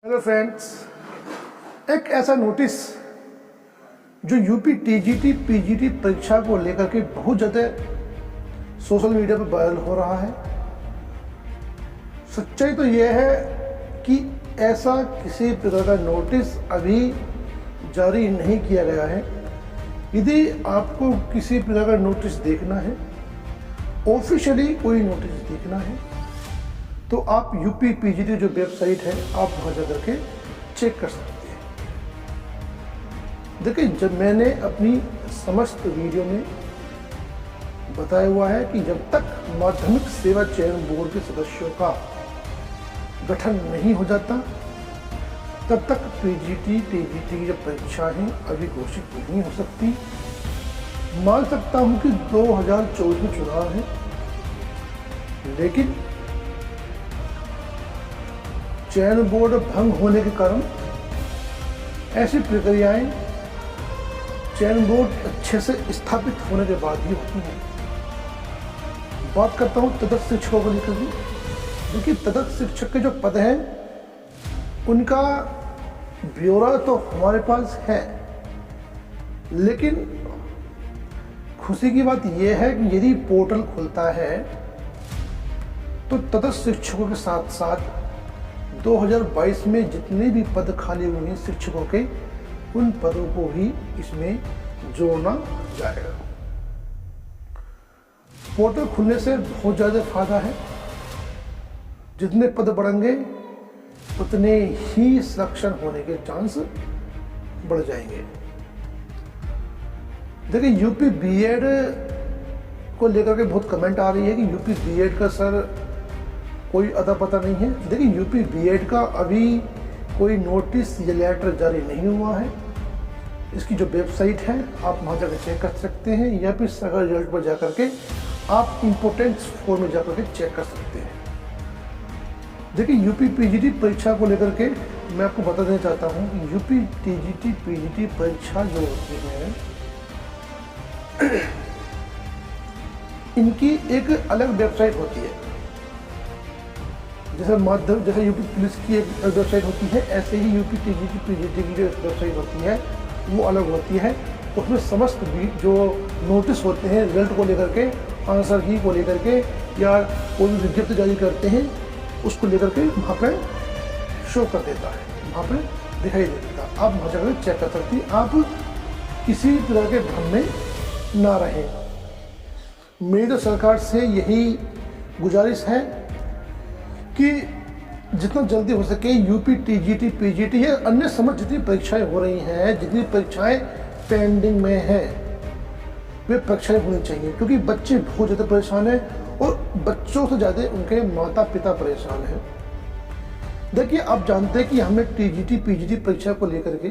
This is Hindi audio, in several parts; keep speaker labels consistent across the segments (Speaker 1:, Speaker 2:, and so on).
Speaker 1: हेलो फ्रेंड्स, एक ऐसा नोटिस जो यूपी टीजीटी पीजीटी परीक्षा को लेकर के बहुत ज़्यादा सोशल मीडिया पर वायरल हो रहा है। सच्चाई तो यह है कि ऐसा किसी प्रकार का नोटिस अभी जारी नहीं किया गया है। यदि आपको किसी प्रकार का नोटिस देखना है, ऑफिशियली कोई नोटिस देखना है, तो आप यूपी पीजीटी जो वेबसाइट है आप वहाँ जा करके चेक कर सकते हैं। देखिए, जब मैंने अपनी समस्त वीडियो में बताया हुआ है कि जब तक माध्यमिक सेवा चयन बोर्ड के सदस्यों का गठन नहीं हो जाता तब तक पीजीटी टीजीटी की जो परीक्षाएं अभी घोषित नहीं हो सकती। मान सकता हूँ कि 2024 में चुनाव है, लेकिन चयन बोर्ड भंग होने के कारण ऐसी प्रक्रियाएं चयन बोर्ड अच्छे से स्थापित होने के बाद ही होती हैं। बात करता हूं तदस्थ शिक्षकों को लेकर भी। देखिए, तदस्थ शिक्षक के जो पद हैं उनका ब्यौरा तो हमारे पास है, लेकिन खुशी की बात यह है कि यदि पोर्टल खुलता है तो तदस्थ शिक्षकों के साथ साथ 2022 में जितने भी पद खाली हुए हैं शिक्षकों के, उन पदों को भी इसमें जोड़ना जाएगा। पोर्टल खुलने से बहुत ज़्यादा फायदा है। जितने पद बढ़ेंगे उतने ही सिलेक्शन होने के चांस बढ़ जाएंगे। देखिए, यूपी बीएड को लेकर के बहुत कमेंट आ रही है कि यूपी बीएड का सर कोई अता पता नहीं है। देखिए, यूपी बीएड का अभी कोई नोटिस या लेटर जारी नहीं हुआ है। इसकी जो वेबसाइट है आप वहाँ जाकर चेक कर सकते हैं, या फिर सरकारी रिजल्ट पर जाकर के आप इम्पोर्टेंस फॉर्म में जाकर के चेक कर सकते हैं। देखिए, यूपी पीजीटी परीक्षा को लेकर के मैं आपको बता देना चाहता हूँ कि यूपी टीजीटी पीजीटी परीक्षा जो होती है इनकी एक अलग वेबसाइट होती है। जैसे यूपी पुलिस की एक वेबसाइट होती है, ऐसे ही यूपी टीजीटी पीजीटी की जो वेबसाइट होती है वो अलग होती है। उसमें समस्त जो नोटिस होते हैं रिजल्ट को लेकर के, आंसर की को लेकर के, या कोई भी विज्ञप्ति जारी करते हैं उसको लेकर के वहाँ पे शो कर देता है, वहाँ पे दिखाई दे देता है। आप वहाँ जाकर चेक कर सकती हैं। आप किसी प्रकार के भ्रम में ना रहें। मेरी तो सरकार से यही गुजारिश है कि जितना जल्दी हो सके यूपी टीजीटी पीजीटी या अन्य समस्त जितनी परीक्षाएं हो रही हैं, जितनी परीक्षाएं पेंडिंग में हैं, वे परीक्षाएं होनी चाहिए, क्योंकि बच्चे बहुत ज़्यादा परेशान हैं और बच्चों से ज़्यादा उनके माता पिता परेशान हैं। देखिए, आप जानते हैं कि हमने टीजीटी पीजीटी परीक्षा को लेकर के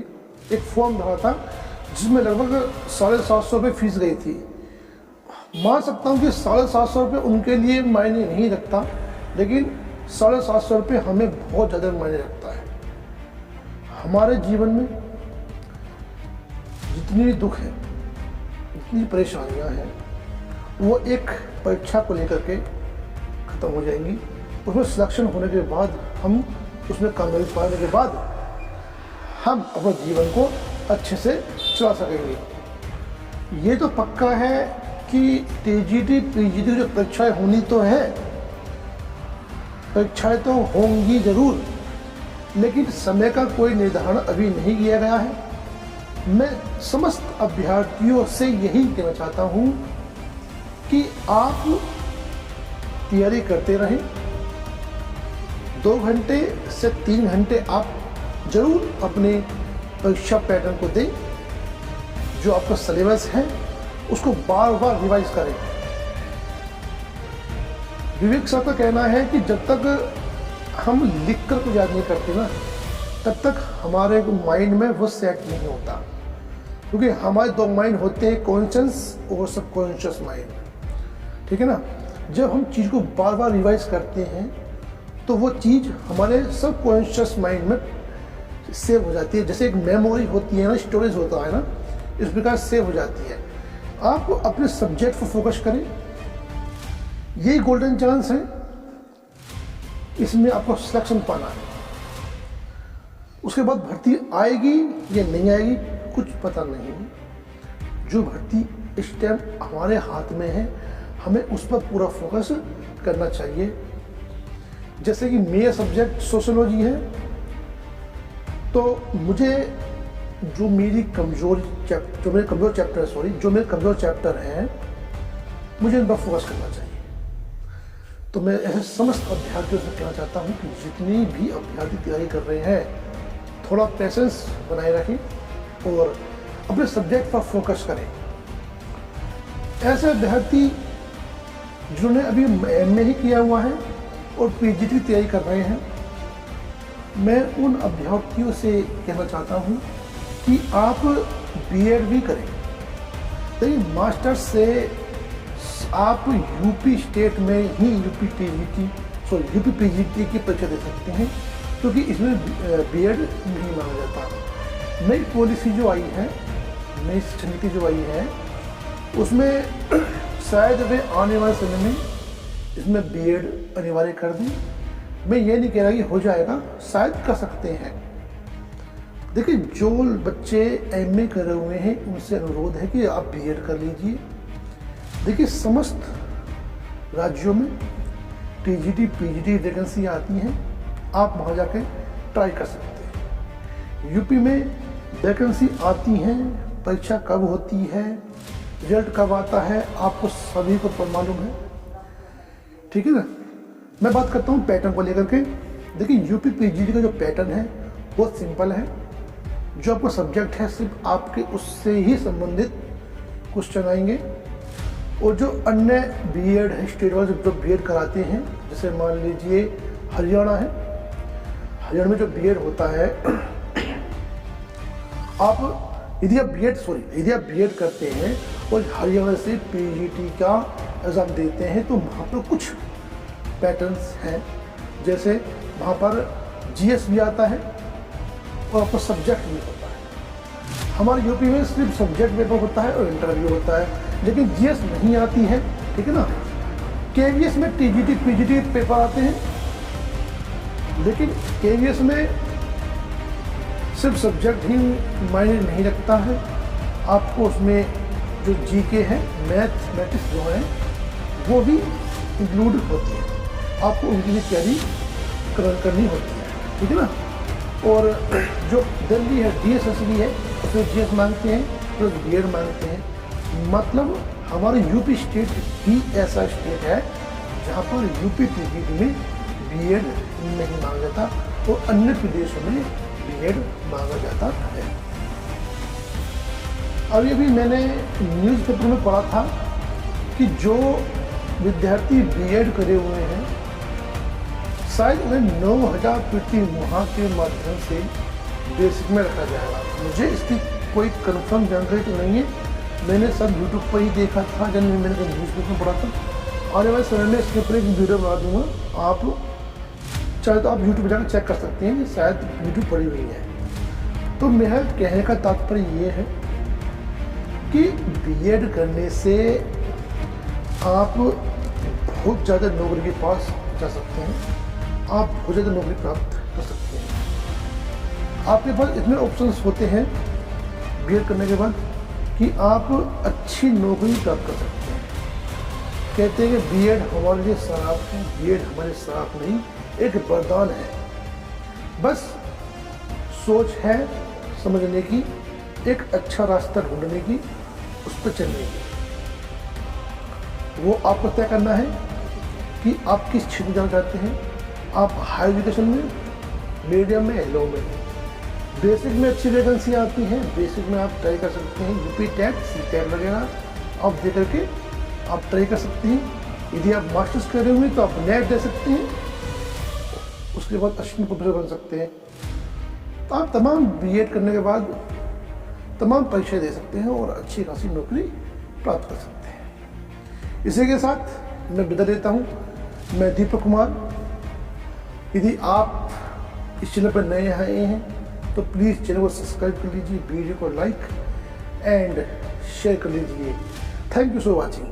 Speaker 1: एक फॉर्म भरा था जिसमें लगभग 750 रुपये फीस गई थी। मान सकता हूँ कि 750 रुपये उनके लिए मायने नहीं रखता, लेकिन 750 रुपये हमें बहुत ज़्यादा मायने रखता है। हमारे जीवन में जितनी दुख है, जितनी परेशानियां हैं, वो एक परीक्षा को लेकर के ख़त्म हो जाएंगी। उसमें सिलेक्शन होने के बाद, हम उसमें कामयाबी पाने के बाद हम अपने जीवन को अच्छे से चला सकेंगे। ये तो पक्का है कि टीजीटी पीजीटी जो परीक्षाएं होनी तो है, परीक्षाएं तो होंगी जरूर, लेकिन समय का कोई निर्धारण अभी नहीं किया गया है। मैं समस्त अभ्यर्थियों से यही कहना चाहता हूं कि आप तैयारी करते रहें। 2 घंटे से 3 घंटे आप जरूर अपने परीक्षा पैटर्न को दें। जो आपका सिलेबस है उसको बार बार रिवाइज करें। विवेक सर का कहना है कि जब तक हम लिख कर कुछ याद नहीं करते ना, तब तक हमारे माइंड में वो सेट नहीं होता, क्योंकि हमारे 2 माइंड होते हैं, कॉन्शियस और सबकॉन्शियस माइंड। ठीक है ना। जब हम चीज़ को बार बार रिवाइज करते हैं तो वो चीज़ हमारे सबकॉन्शियस माइंड में सेव हो जाती है। जैसे एक मेमोरी होती है ना, स्टोरेज होता है ना, इस प्रकार सेव हो जाती है। आप अपने सब्जेक्ट पर फोकस करें, यही गोल्डन चांस है, इसमें आपको सिलेक्शन पाना है। उसके बाद भर्ती आएगी या नहीं आएगी कुछ पता नहीं। जो भर्ती इस टाइम हमारे हाथ में है, हमें उस पर पूरा फोकस करना चाहिए। जैसे कि मेरा सब्जेक्ट सोशियोलॉजी है, तो मुझे जो मेरे कमज़ोर चैप्टर हैं, मुझे इन पर फोकस करना चाहिए। तो मैं ऐसे समस्त अभ्यर्थियों से कहना चाहता हूँ कि जितनी भी अभ्यर्थी तैयारी कर रहे हैं, थोड़ा पेशेंस बनाए रखें और अपने सब्जेक्ट पर फोकस करें। ऐसे अभ्यर्थी जिन्होंने अभी एमए ही किया हुआ है और पीजीटी की तैयारी कर रहे हैं, मैं उन अभ्यर्थियों से कहना चाहता हूँ कि आप बीएड भी करें। देखिए, मास्टर्स से आप यूपी स्टेट में ही यूपी पीजीटी की परीक्षा दे सकते हैं, क्योंकि इसमें बीएड नहीं मांगा जाता। नई पॉलिसी जो आई है, नई शिक्षा नीति जो आई है, उसमें शायद वे आने वाले समय में इसमें बीएड अनिवार्य कर दें। मैं ये नहीं कह रहा कि हो जाएगा, शायद कर सकते हैं। देखिए, जो बच्चे एमए करे हुए हैं उनसे अनुरोध है कि आप बीएड कर लीजिए। देखिए, समस्त राज्यों में टीजीटी पीजीटी वैकेंसी आती हैं, आप वहाँ जाके ट्राई कर सकते हैं। यूपी में वैकेंसी आती हैं, परीक्षा कब होती है, रिजल्ट कब आता है, आपको सभी को मालूम है, ठीक है ना। मैं बात करता हूँ पैटर्न को लेकर के। देखिए, यूपी पीजीटी का जो पैटर्न है बहुत सिंपल है। जो आपका सब्जेक्ट है, सिर्फ आपके उससे ही संबंधित क्वेश्चन आएंगे, और जो अन्य बीएड है, स्टेट वाइज जो बीएड कराते हैं, जैसे मान लीजिए हरियाणा है, हरियाणा में जो बीएड होता है, यदि आप बीएड करते हैं और हरियाणा से पीजीटी का एग्ज़ाम देते हैं, तो वहाँ पर कुछ पैटर्न्स हैं। जैसे वहाँ पर जीएस भी आता है और आपका सब्जेक्ट भी होता है। हमारे यूपी में सिर्फ सब्जेक्ट पेपर होता है और इंटरव्यू होता है, लेकिन जीएस नहीं आती है, ठीक है ना। केवीएस में टीजीटी पीजीटी पेपर आते हैं, लेकिन केवीएस में सिर्फ सब्जेक्ट ही मायने नहीं रखता है। आपको उसमें जो जीके है, मैथमेटिक्स जो है, वो भी इंक्लूड होती है। आपको उनकी भी तैयारी करनी होती है, ठीक है ना। और जो दिल्ली है, डीएसएसबी है, उसमें जीएस मांगते हैं प्लस बीएड मांगते हैं। मतलब हमारे यूपी स्टेट ही ऐसा स्टेट है जहाँ पर यूपी पीजीटी में बीएड नहीं मांगा जाता और अन्य प्रदेशों में बीएड मांगा जाता है। अभी मैंने न्यूज़पेपर में पढ़ा था कि जो विद्यार्थी बीएड करे हुए हैं, शायद उन्हें 9000 प्रति माह के माध्यम से बेसिक में रखा जाएगा। मुझे इसकी कोई कंफर्म जानकारी तो नहीं है, मैंने सब यूट्यूब पर ही देखा था, जब मैंने न्यूज़पेपर में पढ़ा था। आने वाले समय में इसके ऊपर एक वीडियो बना दूँगा, आप चाहे तो आप यूट्यूब पर जाकर चेक कर सकते हैं, शायद यूट्यूब पड़ी हुई है। तो मेरा कहने का तात्पर्य ये है कि बीएड करने से आप बहुत ज़्यादा नौकरी के पास जा सकते हैं, आप बहुत ज़्यादा नौकरी प्राप्त कर सकते हैं। आपके पास इतने ऑप्शंस होते हैं बीएड करने के बाद कि आप अच्छी नौकरी प्राप्त कर सकते हैं। कहते हैं कि बीएड हमारे लिए शराब है, बीएड हमारे शराब नहीं, एक वरदान है। बस सोच है समझने की, एक अच्छा रास्ता ढूंढने की, उस पर चलने की। वो आपको तय करना है कि आप किस क्षेत्र में जाना चाहते हैं। आप हाई एजुकेशन में, मीडियम में, लो में। बेसिक में अच्छी वैकेंसी आती है, बेसिक में आप ट्राई कर सकते हैं। यूपी टेट, सीटेट वगैरह आप दे करके आप ट्राई कर सकते हैं। यदि आप मास्टर्स कर रहे हुए तो आप नेट दे सकते हैं, उसके बाद असिस्टेंट प्रोफेसर बन सकते हैं। तो आप तमाम बीएड करने के बाद तमाम परीक्षाएं दे सकते हैं और अच्छी खासी नौकरी प्राप्त कर सकते हैं। इसी के साथ मैं विदा लेता हूँ। मैं दीपक कुमार। यदि आप इस चैनल पर नए आए हैं तो प्लीज़ चैनल को सब्सक्राइब कर लीजिए, वीडियो को लाइक एंड शेयर कर लीजिए। Thank you for watching.